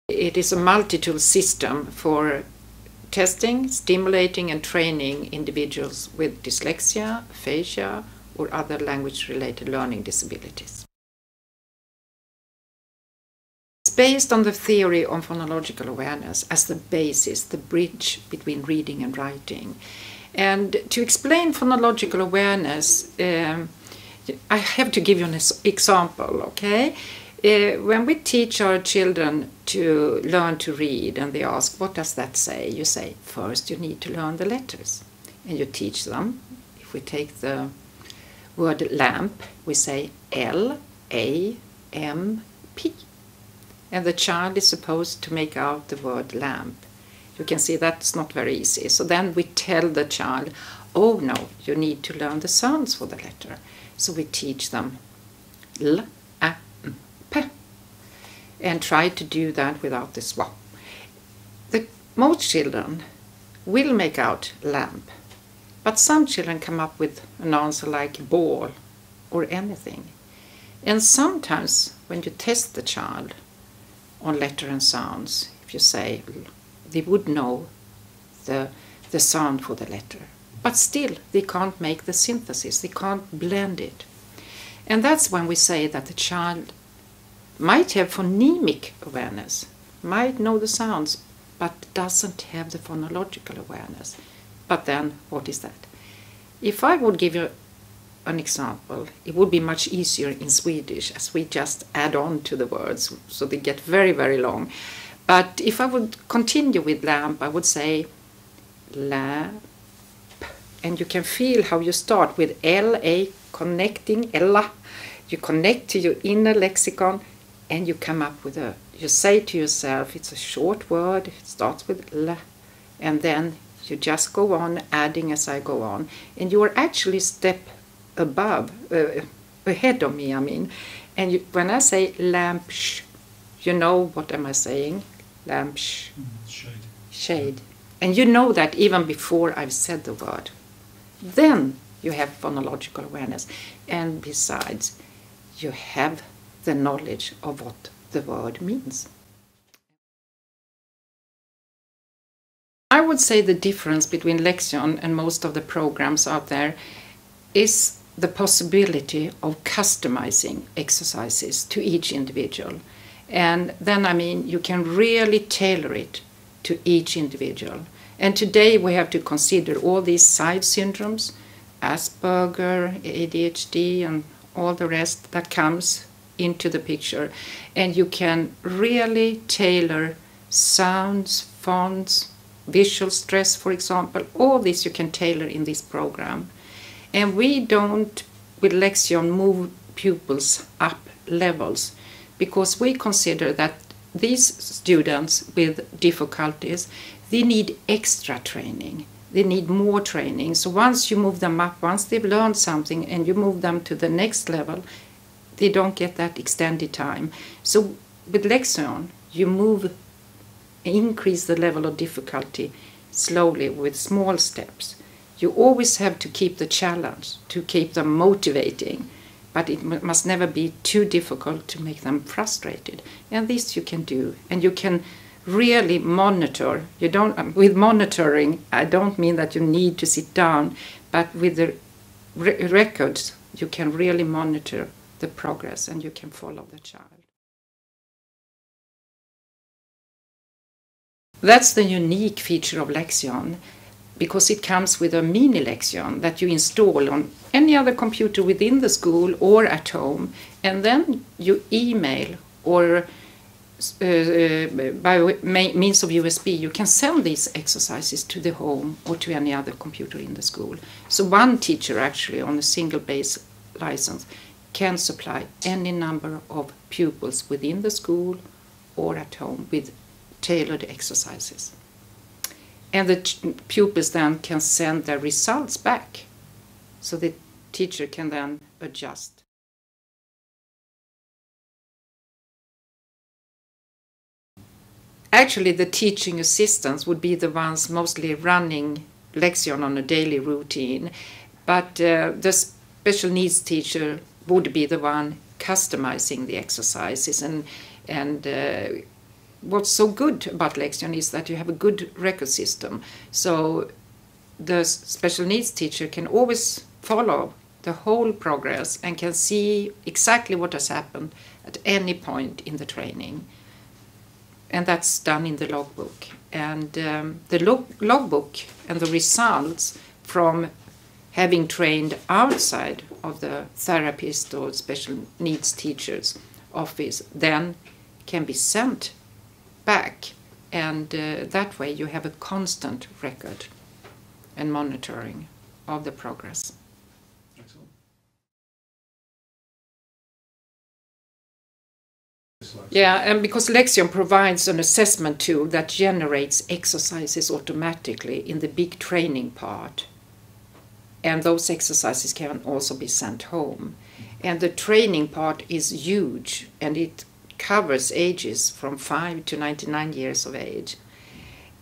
It is a multi-tool system for testing, stimulating and training individuals with dyslexia, aphasia or other language-related learning disabilities. It's based on the theory of phonological awareness as the basis, the bridge between reading and writing. And to explain phonological awareness, I have to give you an example, okay? When we teach our children to learn to read and they ask, what does that say? You say, first you need to learn the letters. And you teach them. If we take the word lamp, we say L-A-M-P. And the child is supposed to make out the word lamp. You can see that's not very easy. So then we tell the child, oh no, you need to learn the sounds for the letter. So we teach them L, A, P, and try to do that without the swap. Most children will make out lamp, but some children come up with an answer like ball or anything. And sometimes when you test the child on letter and sounds, if you say, they would know the sound for the letter. But still, they can't make the synthesis, they can't blend it. And that's when we say that the child might have phonemic awareness, might know the sounds, but doesn't have the phonological awareness. But then, what is that? If I would give you an example, it would be much easier in Swedish, as we just add on to the words, so they get very, very long. But if I would continue with lamp, I would say lamp. And you can feel how you start with L-A, connecting, Ella. You connect to your inner lexicon and you come up with you say to yourself, it's a short word, it starts with L. And then you just go on adding as I go on. And you are actually step above, ahead of me, I mean. And when I say lamp, you know what am I saying? Lamp, shade. Shade. And you know that even before I've said the word. Then you have phonological awareness. And besides, you have the knowledge of what the word means. I would say the difference between Lexion and most of the programs out there is the possibility of customizing exercises to each individual. And then, I mean, you can really tailor it to each individual. And today we have to consider all these side syndromes, Asperger, ADHD, and all the rest that comes into the picture. And you can really tailor sounds, fonts, visual stress, for example. All this you can tailor in this program. And we don't, with Lexion, move pupils up levels, because we consider that these students with difficulties, they need extra training. They need more training. So once you move them up, once they've learned something and you move them to the next level, they don't get that extended time. So with Lexion, you increase the level of difficulty slowly with small steps. You always have to keep the challenge, to keep them motivating, but it must never be too difficult to make them frustrated. And this you can do, and you can really monitor. With monitoring, I don't mean that you need to sit down, but with the records, you can really monitor the progress and you can follow the child. That's the unique feature of Lexion, because it comes with a mini Lexion that you install on any other computer within the school or at home, and then you email or by means of USB, you can send these exercises to the home or to any other computer in the school. So one teacher actually on a single base license can supply any number of pupils within the school or at home with tailored exercises. And the pupils then can send their results back, so the teacher can then adjust. Actually, the teaching assistants would be the ones mostly running Lexion on a daily routine, but the special needs teacher would be the one customizing the exercises and what's so good about Lexion is that you have a good record system. So the special needs teacher can always follow the whole progress and can see exactly what has happened at any point in the training. And that's done in the logbook. And the logbook and the results from having trained outside of the therapist or special needs teacher's office then can be sent back. And that way you have a constant record and monitoring of the progress. Yeah, and because Lexion provides an assessment tool that generates exercises automatically in the big training part. And those exercises can also be sent home. And the training part is huge, and it covers ages from 5 to 99 years of age.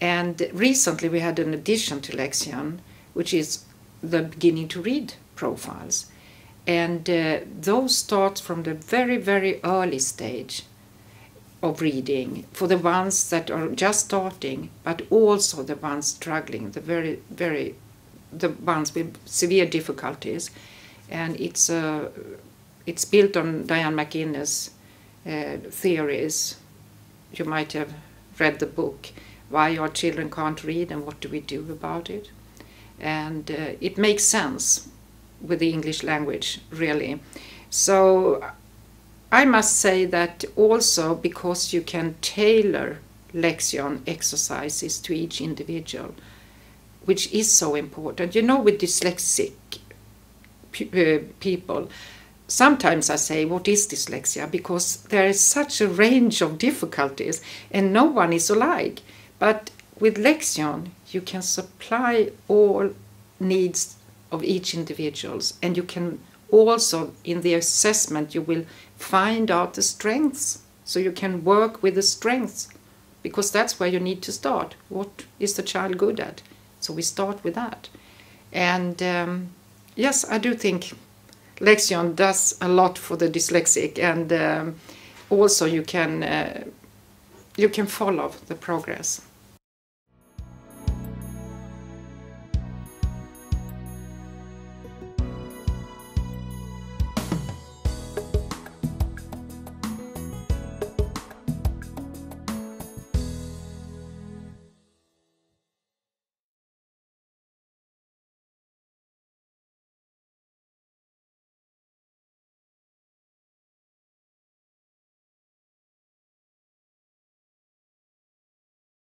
And recently we had an addition to Lexion, which is the beginning to read profiles. And those start from the very, very early stage of reading for the ones that are just starting, but also the ones struggling, the ones with severe difficulties. And it's built on Diane McInnes' theories. You might have read the book, Why Our Children Can't Read and What Do We Do About It? And it makes sense with the English language, really. So I must say that also because you can tailor Lexion exercises to each individual, which is so important. You know, with dyslexic people, sometimes I say, what is dyslexia? Because there is such a range of difficulties and no one is alike. But with Lexion, you can supply all needs of each individual, and you can also, in the assessment, you will find out the strengths, so you can work with the strengths, because that's where you need to start. What is the child good at? So we start with that. And yes, I do think Lexion does a lot for the dyslexic, and also you can follow the progress.